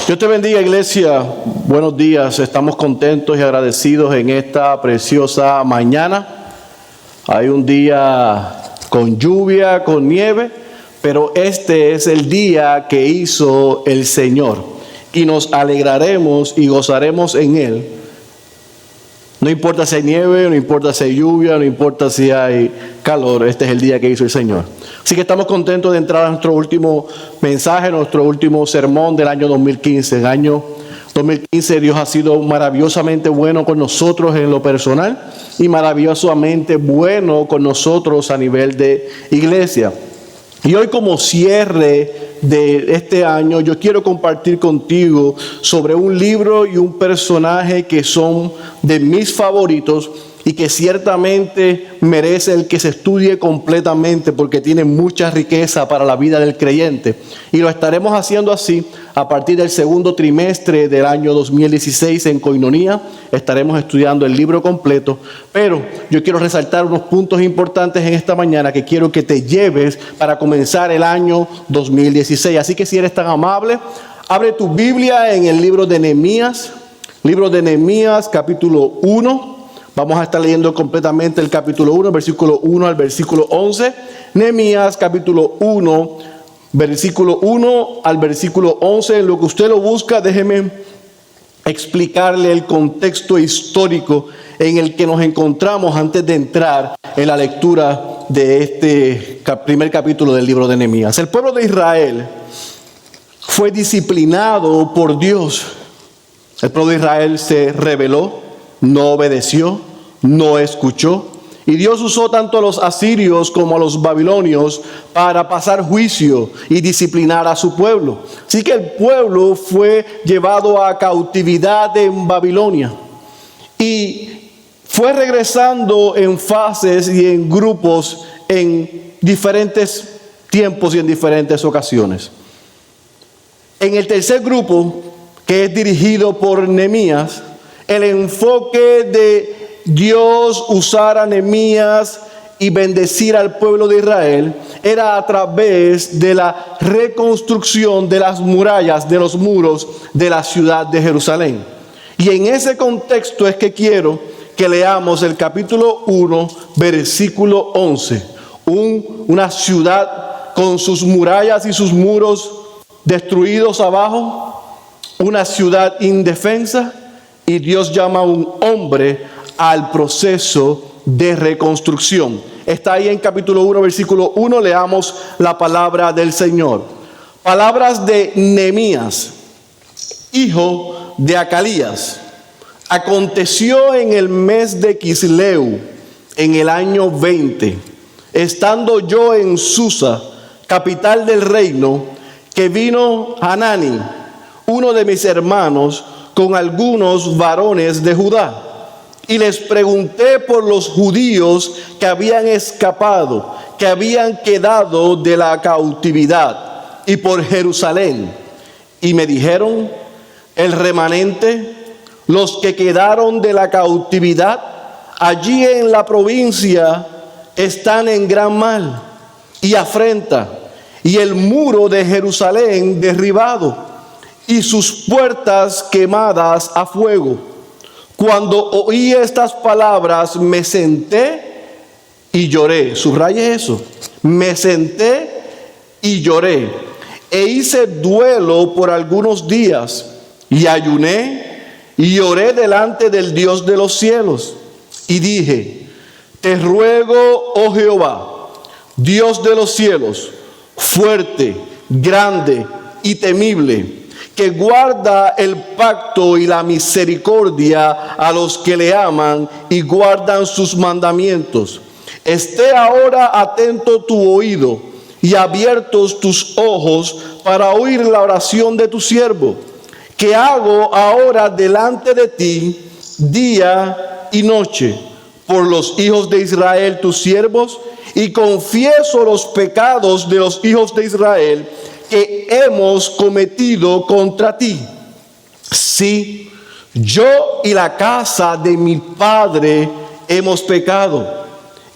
Dios te bendiga, iglesia. Buenos días. Estamos contentos y agradecidos en esta preciosa mañana. Hay un día con lluvia, con nieve, pero este es el día que hizo el Señor y nos alegraremos y gozaremos en Él. No importa si hay nieve, no importa si hay lluvia, no importa si hay calor, este es el día que hizo el Señor. Así que estamos contentos de entrar a nuestro último mensaje, nuestro último sermón del año 2015. El año 2015 Dios ha sido maravillosamente bueno con nosotros en lo personal y maravillosamente bueno con nosotros a nivel de iglesia. Y hoy, como cierre de este año, yo quiero compartir contigo sobre un libro y un personaje que son de mis favoritos y que ciertamente merece el que se estudie completamente porque tiene mucha riqueza para la vida del creyente. Y lo estaremos haciendo así a partir del segundo trimestre del año 2016 en Koinonia. Estaremos estudiando el libro completo, pero yo quiero resaltar unos puntos importantes en esta mañana que quiero que te lleves para comenzar el año 2016. Así que si eres tan amable, abre tu Biblia en el libro de Nehemías, capítulo 1. Vamos a estar leyendo completamente el capítulo 1, versículo 1 al versículo 11. Nehemías capítulo 1, versículo 1 al versículo 11. En lo que usted lo busca, déjeme explicarle el contexto histórico en el que nos encontramos antes de entrar en la lectura de este primer capítulo del libro de Nehemías. El pueblo de Israel fue disciplinado por Dios. El pueblo de Israel se rebeló, no obedeció, no escuchó. Y Dios usó tanto a los asirios como a los babilonios para pasar juicio y disciplinar a su pueblo. Así que el pueblo fue llevado a cautividad en Babilonia. Y fue regresando en fases y en grupos en diferentes tiempos y en diferentes ocasiones. En el tercer grupo, que es dirigido por Nehemías, el enfoque de Dios usar a Nehemías y bendecir al pueblo de Israel era a través de la reconstrucción de las murallas, de los muros de la ciudad de Jerusalén. Y en ese contexto es que quiero que leamos el capítulo 1, versículo 11. Una ciudad con sus murallas y sus muros destruidos abajo, una ciudad indefensa. Y Dios llama a un hombre al proceso de reconstrucción. Está ahí en capítulo 1, versículo 1. Leamos la palabra del Señor. Palabras de Nehemías, hijo de Acalías. Aconteció en el mes de Quisleu, en el año 20, estando yo en Susa, capital del reino, que vino Hanani, uno de mis hermanos, con algunos varones de Judá, y les pregunté por los judíos que habían escapado, que habían quedado de la cautividad, y por Jerusalén. Y me dijeron: el remanente, los que quedaron de la cautividad, allí en la provincia están en gran mal y afrenta, y el muro de Jerusalén derribado, y sus puertas quemadas a fuego. Cuando oí estas palabras, me senté y lloré. Subraye eso. Me senté y lloré. E hice duelo por algunos días, y ayuné y oré delante del Dios de los cielos. Y dije: te ruego, oh Jehová, Dios de los cielos, fuerte, grande y temible, que guarda el pacto y la misericordia a los que le aman y guardan sus mandamientos. Esté ahora atento tu oído y abiertos tus ojos para oír la oración de tu siervo, que hago ahora delante de ti día y noche por los hijos de Israel tus siervos, y confieso los pecados de los hijos de Israel que hemos cometido contra ti. Sí, yo y la casa de mi padre hemos pecado.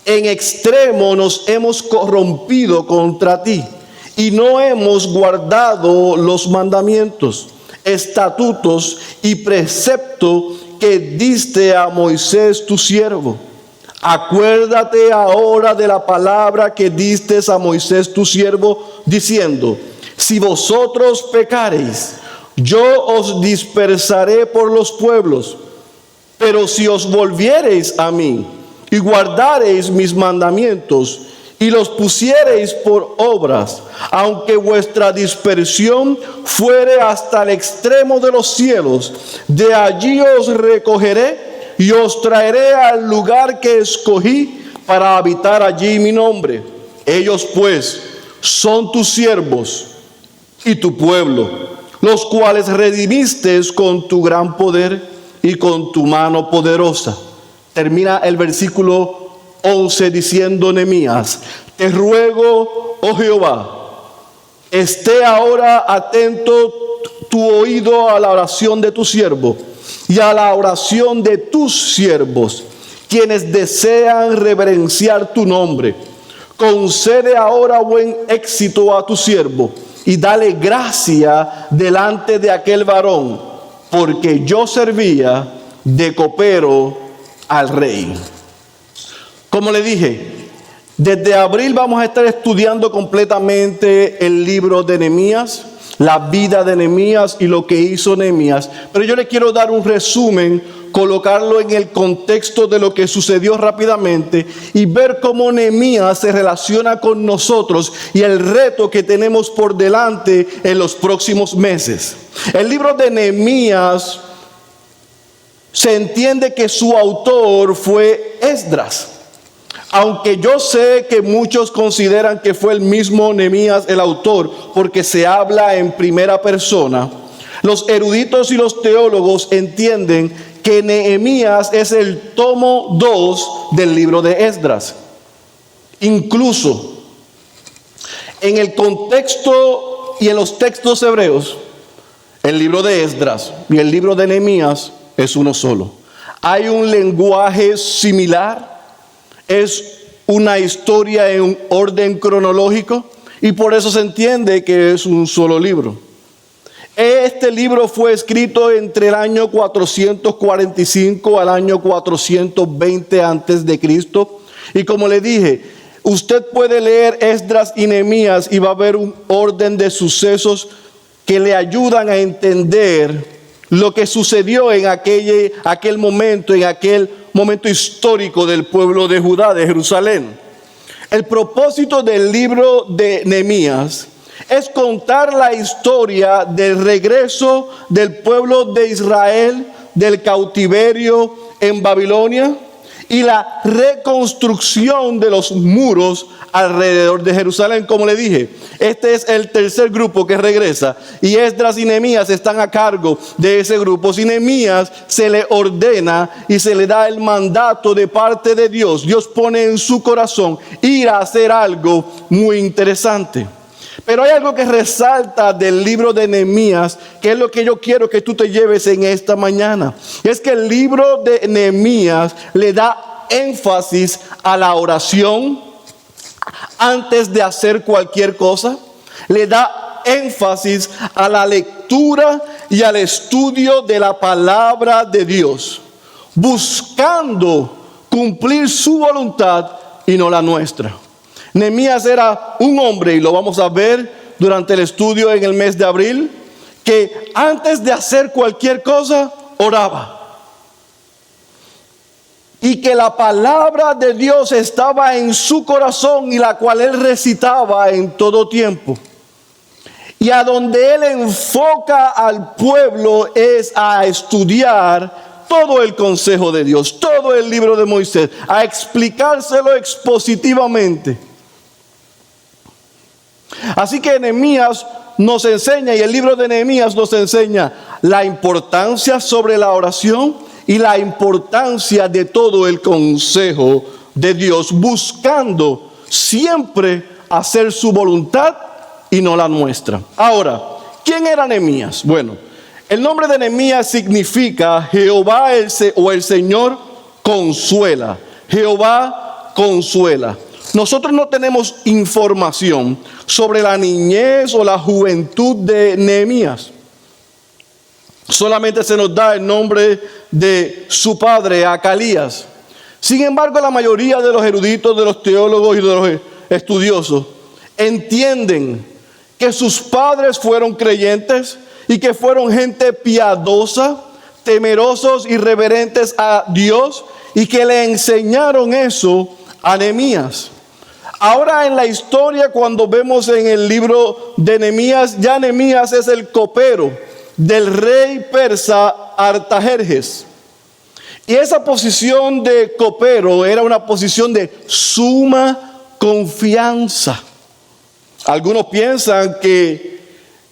En extremo nos hemos corrompido contra ti y no hemos guardado los mandamientos. estatutos y preceptos que diste a Moisés tu siervo. Acuérdate ahora de la palabra que diste a Moisés tu siervo, diciendo: si vosotros pecareis, yo os dispersaré por los pueblos. Pero si os volviereis a mí y guardareis mis mandamientos y los pusiereis por obras, aunque vuestra dispersión fuere hasta el extremo de los cielos, de allí os recogeré y os traeré al lugar que escogí para habitar allí mi nombre. Ellos pues son tus siervos y tu pueblo, los cuales redimiste con tu gran poder y con tu mano poderosa. Termina el versículo 11 diciendo Nehemías: te ruego, oh Jehová, esté ahora atento tu oído a la oración de tu siervo y a la oración de tus siervos, quienes desean reverenciar tu nombre. Concede ahora buen éxito a tu siervo y dale gracia delante de aquel varón, porque yo servía de copero al rey. Como le dije, desde abril vamos a estar estudiando completamente el libro de Nehemías, la vida de Nehemías y lo que hizo Nehemías. Pero yo le quiero dar un resumen, colocarlo en el contexto de lo que sucedió rápidamente y ver cómo Nehemías se relaciona con nosotros y el reto que tenemos por delante en los próximos meses. El libro de Nehemías se entiende que su autor fue Esdras. Aunque yo sé que muchos consideran que fue el mismo Nehemías el autor, porque se habla en primera persona, los eruditos y los teólogos entienden que Nehemías es el tomo 2 del libro de Esdras. Incluso en el contexto y en los textos hebreos, el libro de Esdras y el libro de Nehemías es uno solo. Hay un lenguaje similar. Es una historia en un orden cronológico y por eso se entiende que es un solo libro. Este libro fue escrito entre el año 445 al año 420 antes de Cristo. Y como le dije, usted puede leer Esdras y Nehemías y va a ver un orden de sucesos que le ayudan a entender lo que sucedió en aquel momento histórico del pueblo de Judá, de Jerusalén. El propósito del libro de Nehemías es contar la historia del regreso del pueblo de Israel del cautiverio en Babilonia y la reconstrucción de los muros alrededor de Jerusalén. Como le dije, este es el tercer grupo que regresa y Esdras y Nehemías están a cargo de ese grupo. Si Nehemías se le ordena y se le da el mandato de parte de Dios, Dios pone en su corazón ir a hacer algo muy interesante. Pero hay algo que resalta del libro de Nehemías, que es lo que yo quiero que tú te lleves en esta mañana. Y es que el libro de Nehemías le da énfasis a la oración antes de hacer cualquier cosa. Le da énfasis a la lectura y al estudio de la palabra de Dios, buscando cumplir su voluntad y no la nuestra. Nehemías era un hombre, y lo vamos a ver durante el estudio en el mes de abril, que antes de hacer cualquier cosa, oraba. Y que la palabra de Dios estaba en su corazón y la cual él recitaba en todo tiempo. Y a donde él enfoca al pueblo es a estudiar todo el consejo de Dios, todo el libro de Moisés, a explicárselo expositivamente. Así que Nehemías nos enseña, y el libro de Nehemías nos enseña la importancia sobre la oración y la importancia de todo el consejo de Dios, buscando siempre hacer su voluntad y no la nuestra. Ahora, ¿quién era Nehemías? Bueno, el nombre de Nehemías significa Jehová el Señor consuela. Jehová consuela. Nosotros no tenemos información sobre la niñez o la juventud de Nehemías. Solamente se nos da el nombre de su padre, Acalías. Sin embargo, la mayoría de los eruditos, de los teólogos y de los estudiosos entienden que sus padres fueron creyentes y que fueron gente piadosa, temerosos y reverentes a Dios, y que le enseñaron eso a Nehemías. Ahora en la historia, cuando vemos en el libro de Nehemías, ya Nehemías es el copero del rey persa Artajerjes. Y esa posición de copero era una posición de suma confianza. Algunos piensan que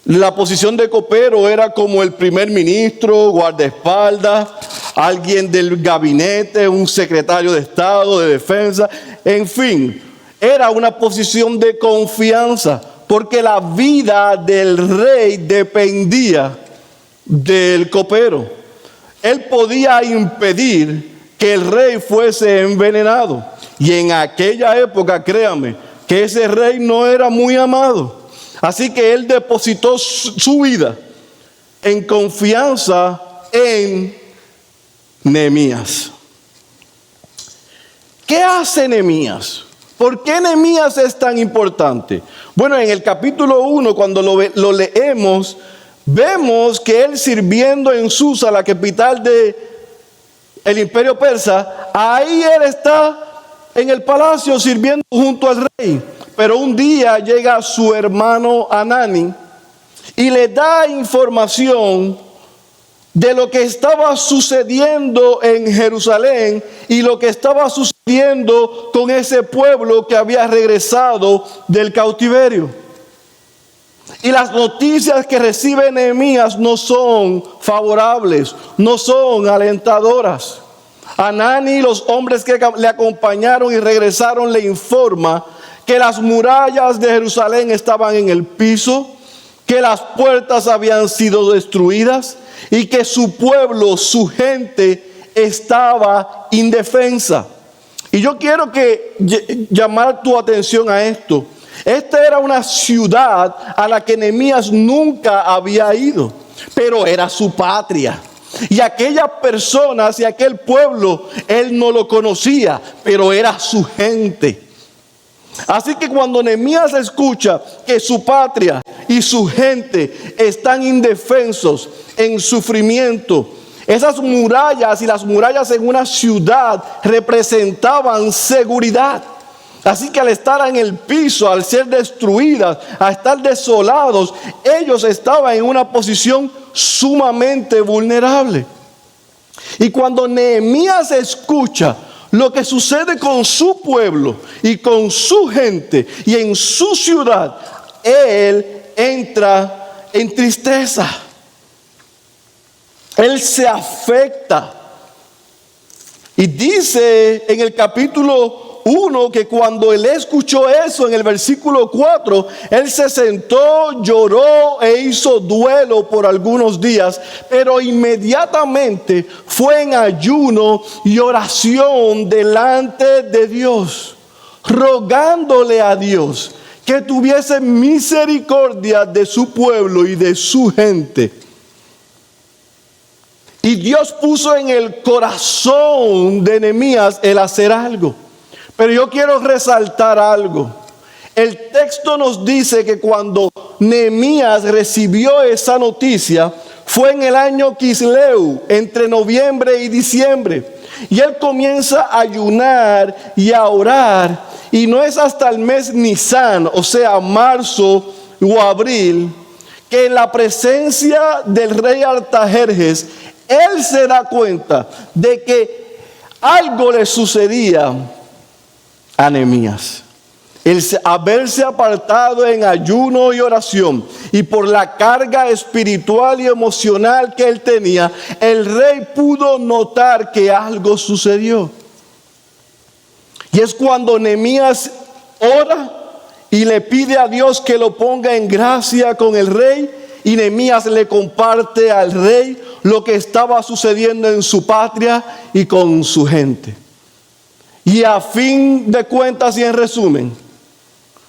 la posición de copero era como el primer ministro, guardaespaldas, alguien del gabinete, un secretario de Estado, de defensa, en fin, era una posición de confianza, porque la vida del rey dependía del copero. Él podía impedir que el rey fuese envenenado. Y en aquella época, créame, que ese rey no era muy amado. Así que él depositó su vida en confianza en Nehemías. ¿Qué hace Nehemías? ¿Por qué Nehemías es tan importante? Bueno, en el capítulo 1, cuando lo leemos, vemos que él, sirviendo en Susa, la capital del imperio persa, ahí él está en el palacio sirviendo junto al rey. Pero un día llega su hermano Hanani y le da información de lo que estaba sucediendo en Jerusalén y lo que estaba sucediendo con ese pueblo que había regresado del cautiverio. Y las noticias que recibe Nehemías no son favorables, no son alentadoras. Hanani y los hombres que le acompañaron y regresaron le informa que las murallas de Jerusalén estaban en el piso, que las puertas habían sido destruidas y que su pueblo, su gente, estaba indefensa. Y yo quiero llamar tu atención a esto. Esta era una ciudad a la que Nehemías nunca había ido, pero era su patria. Y aquellas personas y aquel pueblo, él no lo conocía, pero era su gente. Así que cuando Nehemías escucha que su patria y su gente están indefensos, en sufrimiento, esas murallas y las murallas en una ciudad representaban seguridad. Así que al estar en el piso, al ser destruidas, al estar desolados, ellos estaban en una posición sumamente vulnerable. Y cuando Nehemías escucha lo que sucede con su pueblo y con su gente y en su ciudad, él entra en tristeza. Él se afecta. Y dice en el capítulo 1 que cuando él escuchó eso, en el versículo 4, él se sentó, lloró e hizo duelo por algunos días, pero inmediatamente fue en ayuno y oración delante de Dios, rogándole a Dios que tuviese misericordia de su pueblo y de su gente. Y Dios puso en el corazón de Nehemías el hacer algo. Pero yo quiero resaltar algo. El texto nos dice que cuando Nehemías recibió esa noticia, fue en el año Quisleu, entre noviembre y diciembre. Y él comienza a ayunar y a orar. Y no es hasta el mes Nisan, o sea, marzo o abril, que en la presencia del rey Artajerjes, él se da cuenta de que algo le sucedía a Nehemías. El haberse apartado en ayuno y oración y por la carga espiritual y emocional que él tenía, el rey pudo notar que algo sucedió. Y es cuando Nehemías ora y le pide a Dios que lo ponga en gracia con el rey, y Nehemías le comparte al rey lo que estaba sucediendo en su patria y con su gente. Y a fin de cuentas y en resumen,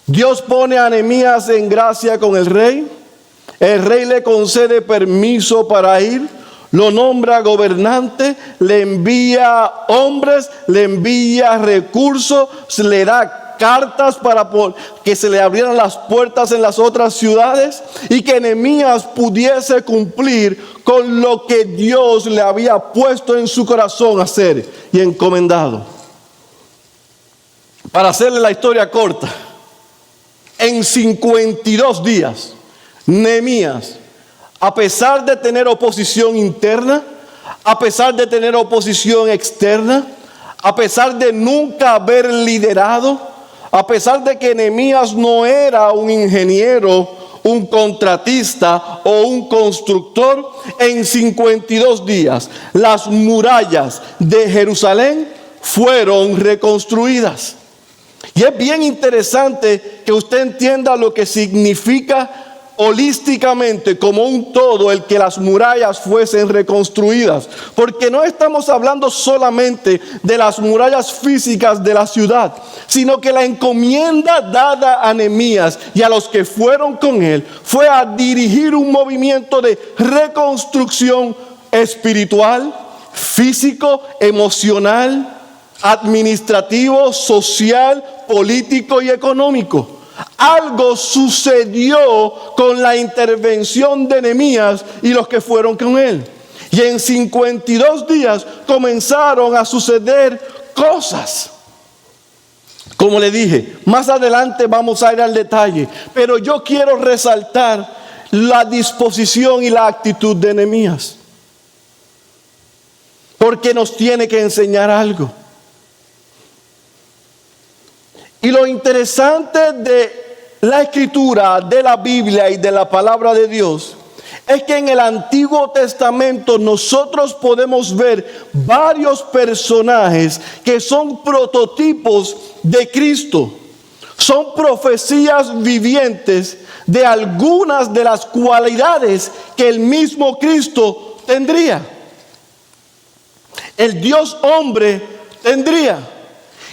Dios pone a Nehemías en gracia con el rey le concede permiso para ir, lo nombra gobernante, le envía hombres, le envía recursos, le da cartas para que se le abrieran las puertas en las otras ciudades y que Nehemías pudiese cumplir con lo que Dios le había puesto en su corazón hacer y encomendado. Para hacerle la historia corta, en 52 días, Nehemías, a pesar de tener oposición interna, a pesar de tener oposición externa, a pesar de nunca haber liderado, a pesar de que Nehemías no era un ingeniero, un contratista o un constructor, en 52 días las murallas de Jerusalén fueron reconstruidas. Y es bien interesante que usted entienda lo que significa holísticamente, como un todo, el que las murallas fuesen reconstruidas, porque no estamos hablando solamente de las murallas físicas de la ciudad, sino que la encomienda dada a Nehemías y a los que fueron con él fue a dirigir un movimiento de reconstrucción espiritual, físico, emocional, administrativo, social, político y económico. Algo sucedió con la intervención de Nehemías y los que fueron con él. Y en 52 días comenzaron a suceder cosas. Como le dije, más adelante vamos a ir al detalle, pero yo quiero resaltar la disposición y la actitud de Nehemías, porque nos tiene que enseñar algo. Y lo interesante de la escritura, de la Biblia y de la palabra de Dios, es que en el Antiguo Testamento nosotros podemos ver varios personajes que son prototipos de Cristo. Son profecías vivientes de algunas de las cualidades que el mismo Cristo tendría. El Dios hombre tendría.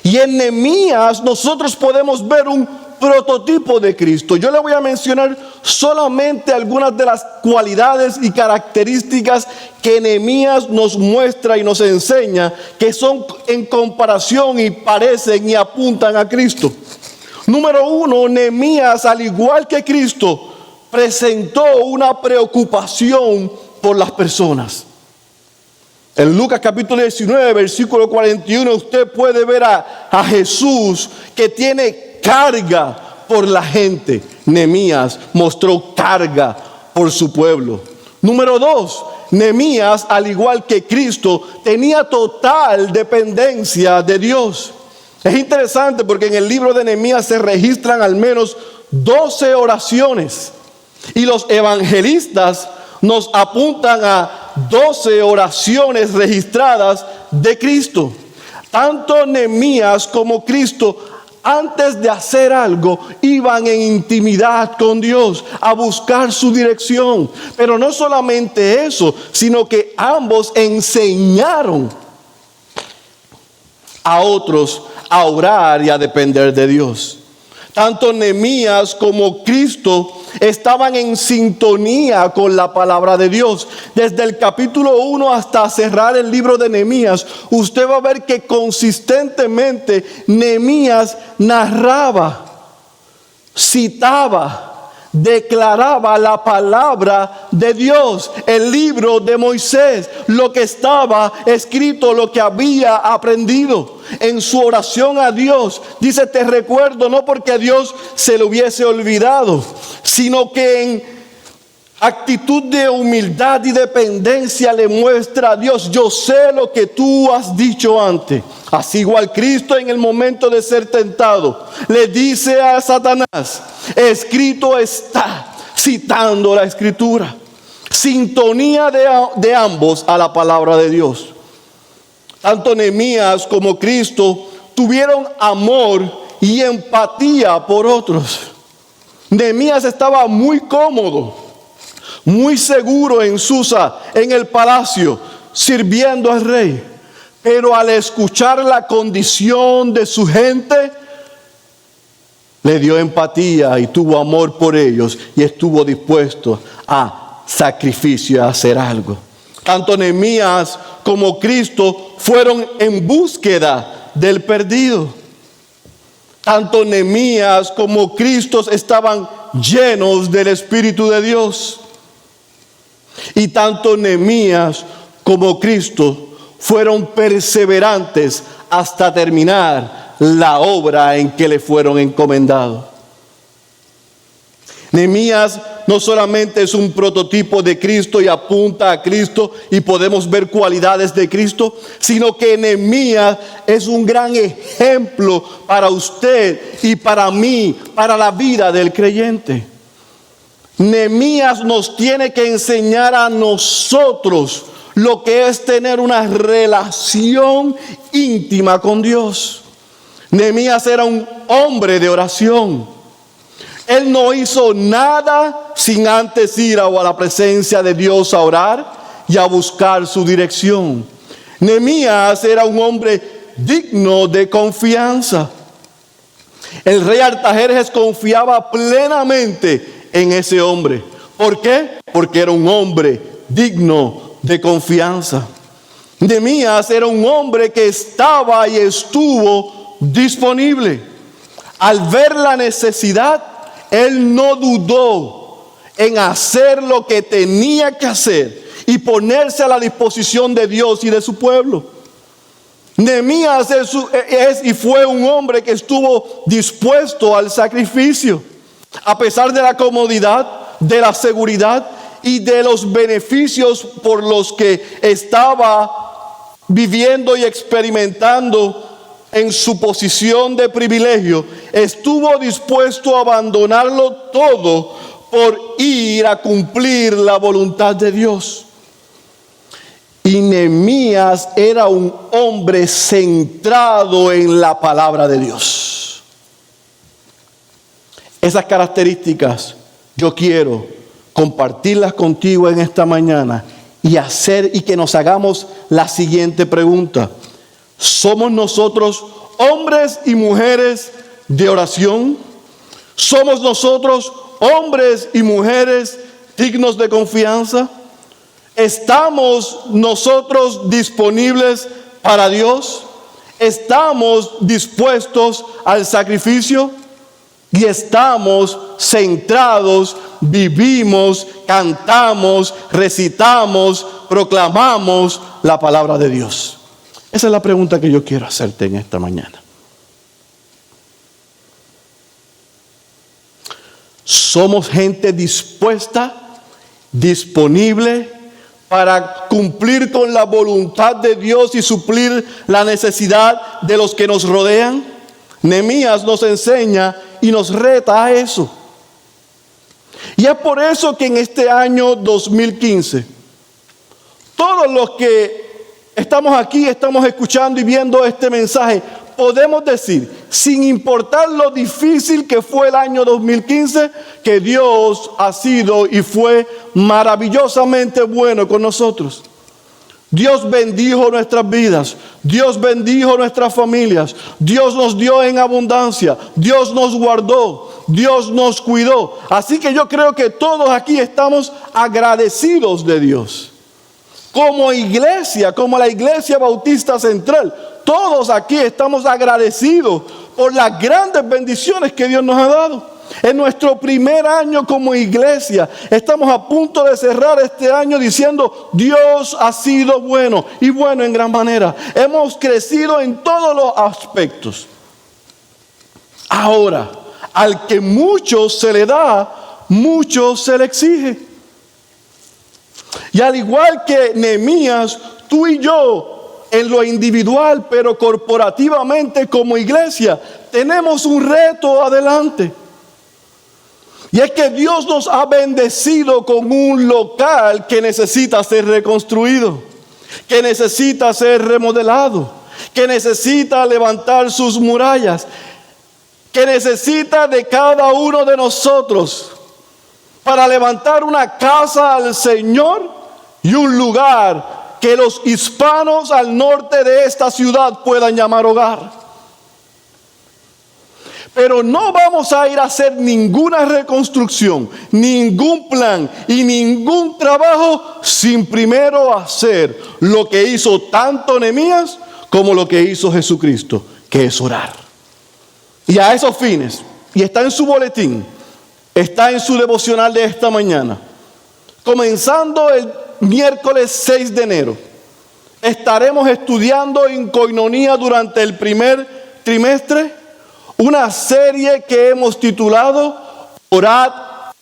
Y en Nehemías nosotros podemos ver un prototipo de Cristo. Yo le voy a mencionar solamente algunas de las cualidades y características que Nehemías nos muestra y nos enseña, que son en comparación y parecen y apuntan a Cristo. Número 1, Nehemías, al igual que Cristo, presentó una preocupación por las personas. En Lucas capítulo 19, versículo 41, usted puede ver a Jesús que tiene carga por la gente. Nehemías mostró carga por su pueblo. Número 2, Nehemías, al igual que Cristo, tenía total dependencia de Dios. Es interesante porque en el libro de Nehemías se registran al menos 12 oraciones. Y los evangelistas nos apuntan a 12 oraciones registradas de Cristo. Tanto Nehemías como Cristo, antes de hacer algo, iban en intimidad con Dios a buscar su dirección. Pero no solamente eso, sino que ambos enseñaron a otros a orar y a depender de Dios. Tanto Nehemías como Cristo estaban en sintonía con la palabra de Dios. Desde el capítulo 1 hasta cerrar el libro de Nehemías, usted va a ver que consistentemente Nehemías narraba, citaba, declaraba la palabra de Dios, el libro de Moisés, lo que estaba escrito, lo que había aprendido. En su oración a Dios dice: te recuerdo, no porque Dios se lo hubiese olvidado, sino que en actitud de humildad y dependencia le muestra a Dios: yo sé lo que tú has dicho antes. Así igual Cristo, en el momento de ser tentado, le dice a Satanás: escrito está, citando la escritura. Sintonía de ambos a la palabra de Dios. Tanto Nehemías como Cristo tuvieron amor y empatía por otros. Nehemías estaba muy cómodo, muy seguro en Susa, en el palacio, sirviendo al rey. Pero al escuchar la condición de su gente, le dio empatía y tuvo amor por ellos y estuvo dispuesto a sacrificio, a hacer algo. Tanto Nehemías como Cristo fueron en búsqueda del perdido. Tanto Nehemías como Cristo estaban llenos del Espíritu de Dios. Y tanto Nehemías como Cristo fueron perseverantes hasta terminar la obra en que le fueron encomendados. Nehemías no solamente es un prototipo de Cristo y apunta a Cristo y podemos ver cualidades de Cristo, sino que Nehemías es un gran ejemplo para usted y para mí, para la vida del creyente. Nehemías nos tiene que enseñar a nosotros lo que es tener una relación íntima con Dios. Nehemías era un hombre de oración. Él no hizo nada sin antes ir a la presencia de Dios a orar y a buscar su dirección. Nehemías era un hombre digno de confianza. El rey Artajerjes confiaba plenamente en ese hombre. ¿Por qué? Porque era un hombre digno de confianza. Nehemías era un hombre que estaba y estuvo disponible. Al ver la necesidad, él no dudó en hacer lo que tenía que hacer y ponerse a la disposición de Dios y de su pueblo. Nehemías es y fue un hombre que estuvo dispuesto al sacrificio, a pesar de la comodidad, de la seguridad y de los beneficios por los que estaba viviendo y experimentando. En su posición de privilegio, estuvo dispuesto a abandonarlo todo por ir a cumplir la voluntad de Dios. Y Nehemías era un hombre centrado en la palabra de Dios. Esas características yo quiero compartirlas contigo en esta mañana y que nos hagamos la siguiente pregunta. ¿Somos nosotros hombres y mujeres de oración? ¿Somos nosotros hombres y mujeres dignos de confianza? ¿Estamos nosotros disponibles para Dios? ¿Estamos dispuestos al sacrificio? Y estamos centrados, vivimos, cantamos, recitamos, proclamamos la palabra de Dios. Esa es la pregunta que yo quiero hacerte en esta mañana. ¿Somos gente dispuesta, disponible para cumplir con la voluntad de Dios y suplir la necesidad de los que nos rodean? Nehemías nos enseña y nos reta a eso. Y es por eso que en este año 2015, todos los que estamos aquí, estamos escuchando y viendo este mensaje, podemos decir, sin importar lo difícil que fue el año 2015, que Dios ha sido y fue maravillosamente bueno con nosotros. Dios bendijo nuestras vidas, Dios bendijo nuestras familias, Dios nos dio en abundancia, Dios nos guardó, Dios nos cuidó. Así que yo creo que todos aquí estamos agradecidos de Dios. Como iglesia, como la Iglesia Bautista Central, todos aquí estamos agradecidos por las grandes bendiciones que Dios nos ha dado. En nuestro primer año como iglesia, estamos a punto de cerrar este año diciendo: Dios ha sido bueno y bueno en gran manera. Hemos crecido en todos los aspectos. Ahora, al que mucho se le da, mucho se le exige. Y al igual que Nehemías, tú y yo, en lo individual, pero corporativamente como iglesia, tenemos un reto adelante. Y es que Dios nos ha bendecido con un local que necesita ser reconstruido, que necesita ser remodelado, que necesita levantar sus murallas, que necesita de cada uno de nosotros para levantar una casa al Señor y un lugar que los hispanos al norte de esta ciudad puedan llamar hogar. Pero no vamos a ir a hacer ninguna reconstrucción, ningún plan y ningún trabajo sin primero hacer lo que hizo tanto Nehemías como lo que hizo Jesucristo, que es orar. Y a esos fines, y está en su boletín, está en su devocional de esta mañana, comenzando el miércoles 6 de enero, estaremos estudiando en Koinonía durante el primer trimestre una serie que hemos titulado Orad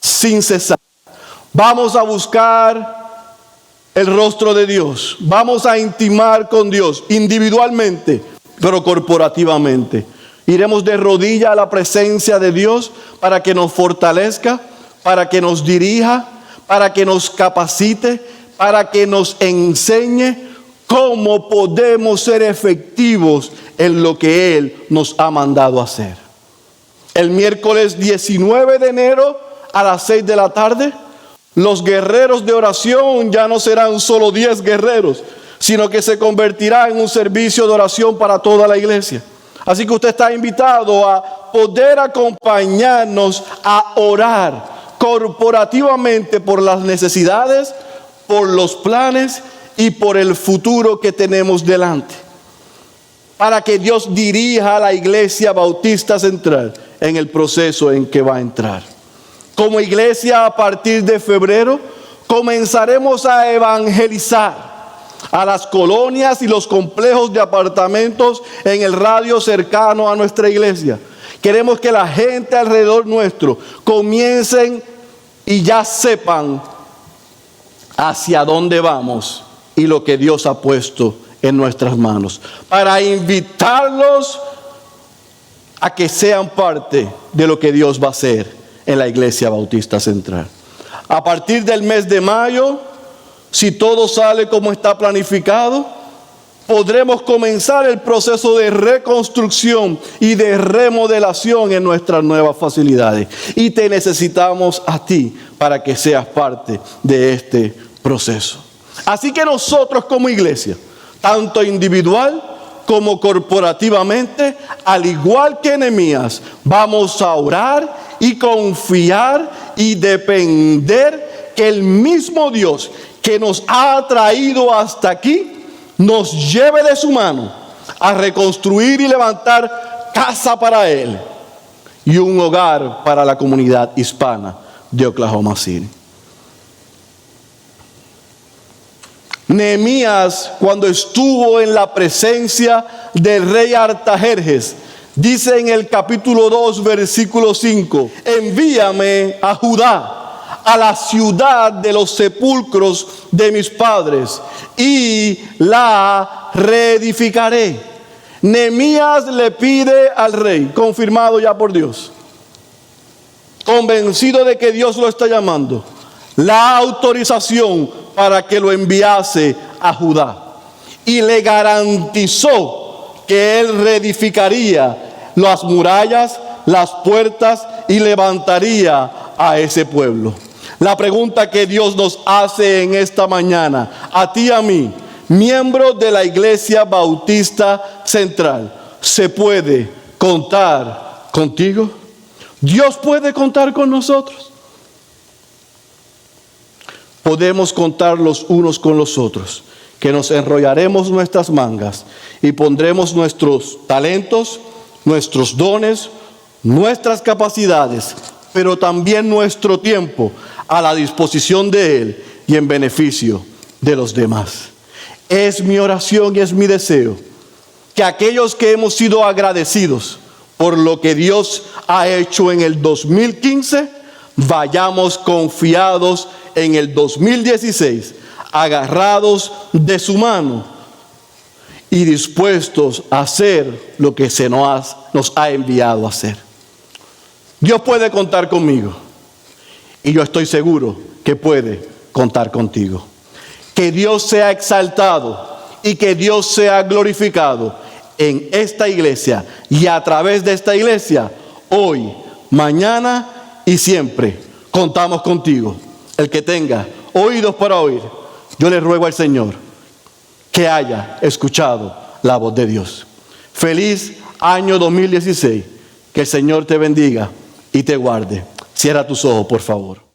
sin cesar. Vamos a buscar el rostro de Dios. Vamos a intimar con Dios individualmente, pero corporativamente. Iremos de rodillas a la presencia de Dios para que nos fortalezca, para que nos dirija, para que nos capacite, para que nos enseñe cómo podemos ser efectivos en lo que Él nos ha mandado hacer. El miércoles 19 de enero a las 6 de la tarde, los guerreros de oración ya no serán solo 10 guerreros, sino que se convertirá en un servicio de oración para toda la iglesia. Así que usted está invitado a poder acompañarnos a orar corporativamente por las necesidades, por los planes y por el futuro que tenemos delante, para que Dios dirija a la Iglesia Bautista Central en el proceso en que va a entrar. Como iglesia, a partir de febrero, comenzaremos a evangelizar a las colonias y los complejos de apartamentos en el radio cercano a nuestra iglesia. Queremos que la gente alrededor nuestro comiencen y ya sepan hacia dónde vamos y lo que Dios ha puesto en nuestras manos, para invitarlos a que sean parte de lo que Dios va a hacer en la Iglesia Bautista Central. A partir del mes de mayo, si todo sale como está planificado, podremos comenzar el proceso de reconstrucción y de remodelación en nuestras nuevas facilidades. Y te necesitamos a ti para que seas parte de este proceso. Así que nosotros como iglesia, tanto individual como corporativamente, al igual que Nehemías, vamos a orar y confiar y depender que el mismo Dios que nos ha traído hasta aquí nos lleve de su mano a reconstruir y levantar casa para Él y un hogar para la comunidad hispana de Oklahoma City. Nehemías, cuando estuvo en la presencia del rey Artajerjes, dice en el capítulo 2, versículo 5, envíame a Judá, a la ciudad de los sepulcros de mis padres, y la reedificaré. Nehemías le pide al rey, confirmado ya por Dios, convencido de que Dios lo está llamando, la autorización para que lo enviase a Judá, y le garantizó que él reedificaría las murallas, las puertas y levantaría a ese pueblo. La pregunta que Dios nos hace en esta mañana, a ti y a mí, miembros de la Iglesia Bautista Central, ¿se puede contar contigo? ¿Dios puede contar con nosotros? Podemos contar los unos con los otros, que nos enrollaremos nuestras mangas y pondremos nuestros talentos, nuestros dones, nuestras capacidades, pero también nuestro tiempo a la disposición de Él y en beneficio de los demás. Es mi oración y es mi deseo que aquellos que hemos sido agradecidos por lo que Dios ha hecho en el 2015, vayamos confiados en el 2016, agarrados de su mano y dispuestos a hacer lo que nos ha enviado a hacer. Dios puede contar conmigo y yo estoy seguro que puede contar contigo. Que Dios sea exaltado y que Dios sea glorificado en esta iglesia y a través de esta iglesia, hoy, mañana y siempre. Contamos contigo. El que tenga oídos para oír, yo le ruego al Señor que haya escuchado la voz de Dios. Feliz año 2016 Que el Señor te bendiga y te guarde. Cierra tus ojos, por favor.